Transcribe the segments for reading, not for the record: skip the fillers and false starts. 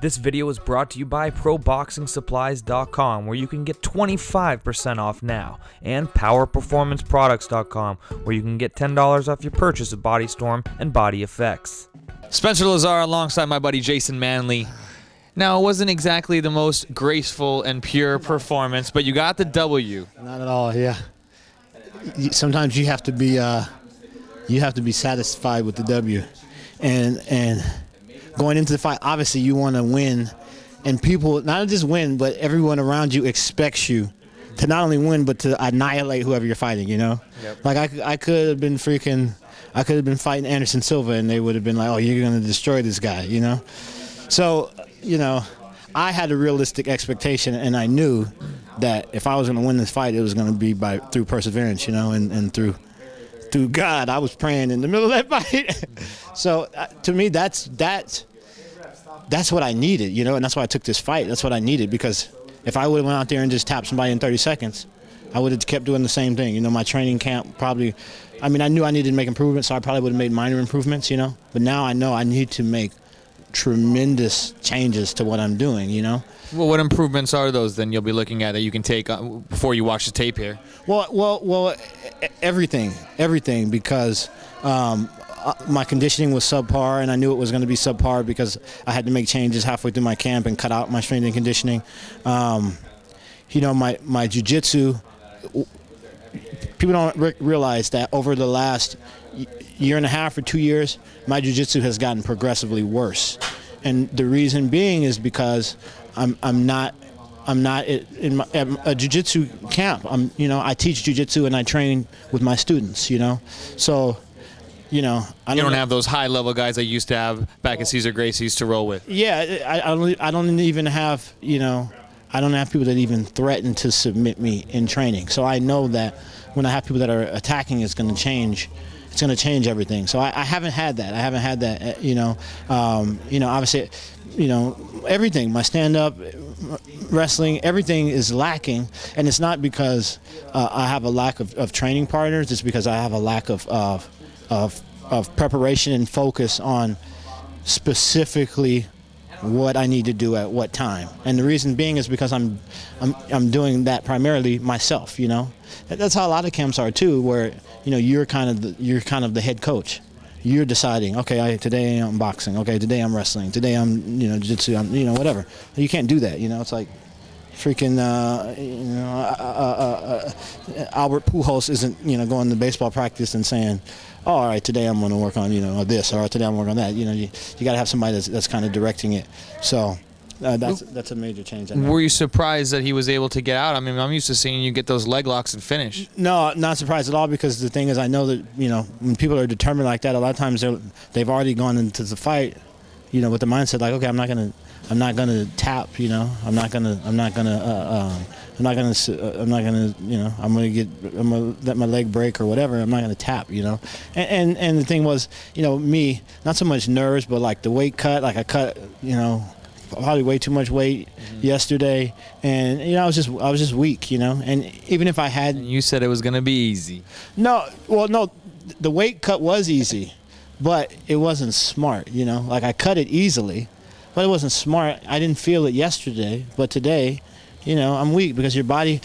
This video is brought to you by ProBoxingSupplies.com, where you can get 25% off now, and PowerPerformanceProducts.com, where you can get $10 off your purchase of Body Storm and Body Effects. Spencer Lazar alongside my buddy Jason Manley. Now, it wasn't exactly the most graceful and pure performance, but you got the W. Not at all, yeah. Sometimes you have to be satisfied with the W, and going into the fight, obviously you want to win, and people not just win, but everyone around you expects you to not only win but to annihilate whoever you're fighting. You know, like I could have been fighting Anderson Silva, and they would have been like, "Oh, you're going to destroy this guy," you know. So, you know, I had a realistic expectation, and I knew that if I was going to win this fight, it was going to be through perseverance, you know, and through God. I was praying in the middle of that fight. So to me, that's what I needed, you know, and that's why I took this fight. That's what I needed, because if I would have went out there and just tapped somebody in 30 seconds, I would have kept doing the same thing. You know, my training camp probably, I mean, I knew I needed to make improvements, so I probably would have made minor improvements, you know. But now I know I need to make tremendous changes to what I'm doing, you know. Well, what improvements are those then you'll be looking at that you can take before you watch the tape here? Well, everything, because my conditioning was subpar, and I knew it was going to be subpar because I had to make changes halfway through my camp and cut out my strength and conditioning. You know, my jiu-jitsu, people don't realize that over the last year and a half or 2 years, my jiu-jitsu has gotten progressively worse. And the reason being is because I'm not in a jiu-jitsu camp. I teach jiu-jitsu and I train with my students, you know. So, you know, you don't have those high-level guys I used to have back at Cesar Gracie's to roll with. Yeah, I don't even have, you know, I don't have people that even threaten to submit me in training. So I know that when I have people that are attacking, it's going to change. It's going to change everything. So I haven't had that. I haven't had that. You know, obviously, you know, everything. My stand-up, wrestling, everything is lacking, and it's not because I have a lack of training partners. It's because I have a lack of preparation and focus on specifically what I need to do at what time. And the reason being is because I'm doing that primarily myself, you know. That's how a lot of camps are too, where, you know, you're kind of the head coach. You're deciding, okay, today I'm boxing, okay, today I'm wrestling, today I'm, you know, jiu-jitsu, I'm, you know, whatever. You can't do that, you know. It's like freaking Albert Pujols isn't, you know, going to baseball practice and saying, oh, all right, today I'm going to work on, you know, this, or today I'm going to work on that. You know, you got to have somebody that's kind of directing it. So that's a major change. Were you surprised that he was able to get out? I mean, I'm used to seeing you get those leg locks and finish. No, not surprised at all, because the thing is, I know that, you know, when people are determined like that, a lot of times they've already gone into the fight, you know, with the mindset like, okay, I'm not gonna tap, you know, I'm gonna let my leg break or whatever. I'm not gonna tap, you know. And the thing was, you know, me, not so much nerves, but like the weight cut, like I cut, you know, probably way too much weight yesterday, and, you know, I was just weak, you know. And even if I had, and you said it was gonna be easy. No, the weight cut was easy, but it wasn't smart, you know. Like, I cut it easily, but it wasn't smart. I didn't feel it yesterday, but today, you know, I'm weak because your body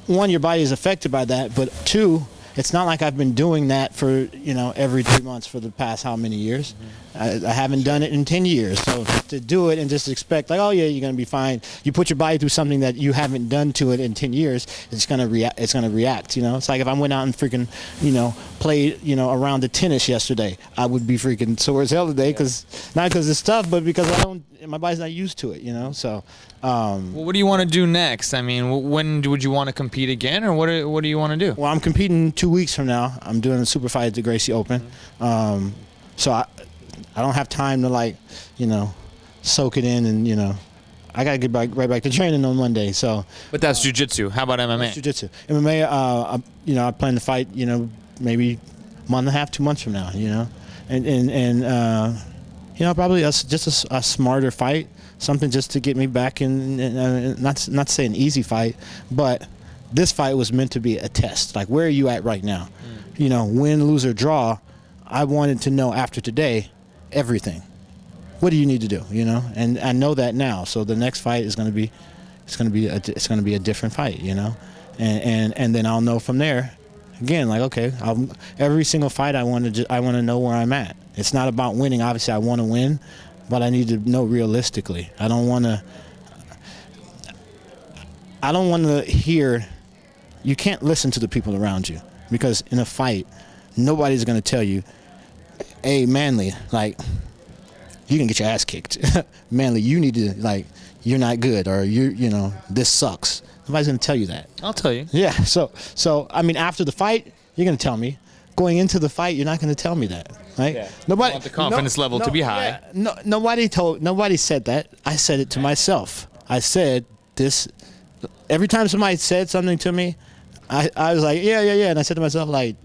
is affected by that, but two, it's not like I've been doing that for, you know, every 3 months for the past how many years? I haven't done it in 10 years. So to do it and just expect, like, oh yeah, you're going to be fine. You put your body through something that you haven't done to it in 10 years, it's going to react, you know? It's like if I went out and freaking, you know, played, you know, around the tennis yesterday, I would be freaking sore as hell today, not because it's tough, but because my body's not used to it, you know? So well, what do you want to do next? I mean, when would you want to compete again, or what do you want to do? Well, I'm competing 2 weeks from now. I'm doing a super fight at the Gracie Open. So I don't have time to, like, you know, soak it in, and, you know, I got to get right back to training on Monday. So, but that's jiu-jitsu. How about MMA? That's jiu-jitsu. MMA, you know, I plan to fight, you know, maybe a month and a half, 2 months from now, you know, and you know, probably just a smarter fight, something just to get me back in, not to say an easy fight, but this fight was meant to be a test. Like, where are you at right now? You know, win, lose, or draw. I wanted to know after today everything. what do you need to do? You know, and I know that now. So the next fight is going to be a different fight. You know, and then I'll know from there. Again, like, okay, every single fight I want to know where I'm at. It's not about winning. Obviously, I want to win, but I need to know realistically. I don't want to hear. You can't listen to the people around you, because in a fight, nobody's going to tell you, hey, Manly, like, you can get your ass kicked. Manly, you need to, like, you're not good, or you know, this sucks. Nobody's going to tell you that. I'll tell you. Yeah, so I mean, after the fight, you're going to tell me. Going into the fight, you're not going to tell me that, right? Yeah. Nobody You want the confidence level to be high. Yeah, nobody said that. I said it to myself. I said this every time somebody said something to me. I was like, yeah, and I said to myself, like,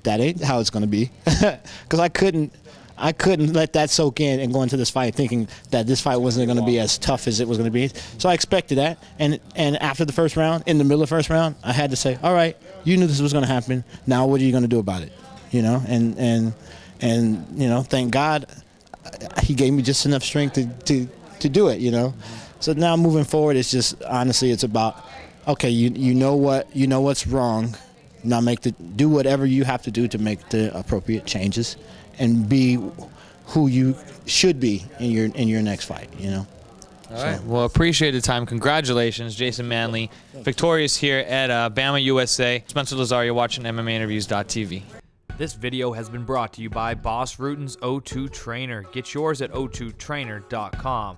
that ain't how it's going to be, because I couldn't let that soak in and go into this fight thinking that this fight wasn't going to be as tough as it was going to be. So I expected that, and after the first round, in the middle of the first round, I had to say, all right, you knew this was going to happen. Now what are you going to do about it? You know, and you know, thank God he gave me just enough strength to do it. You know, so now moving forward, it's just, honestly, it's about, okay, you know what's wrong. Now do whatever you have to do to make the appropriate changes, and be who you should be in your next fight. You know. All right. Well, appreciate the time. Congratulations, Jason Manley, victorious here at BammaUSA. Spencer Lazar, you're watching MMAinterviews.tv. This video has been brought to you by Boss Rutan's O2 Trainer. Get yours at o2trainer.com.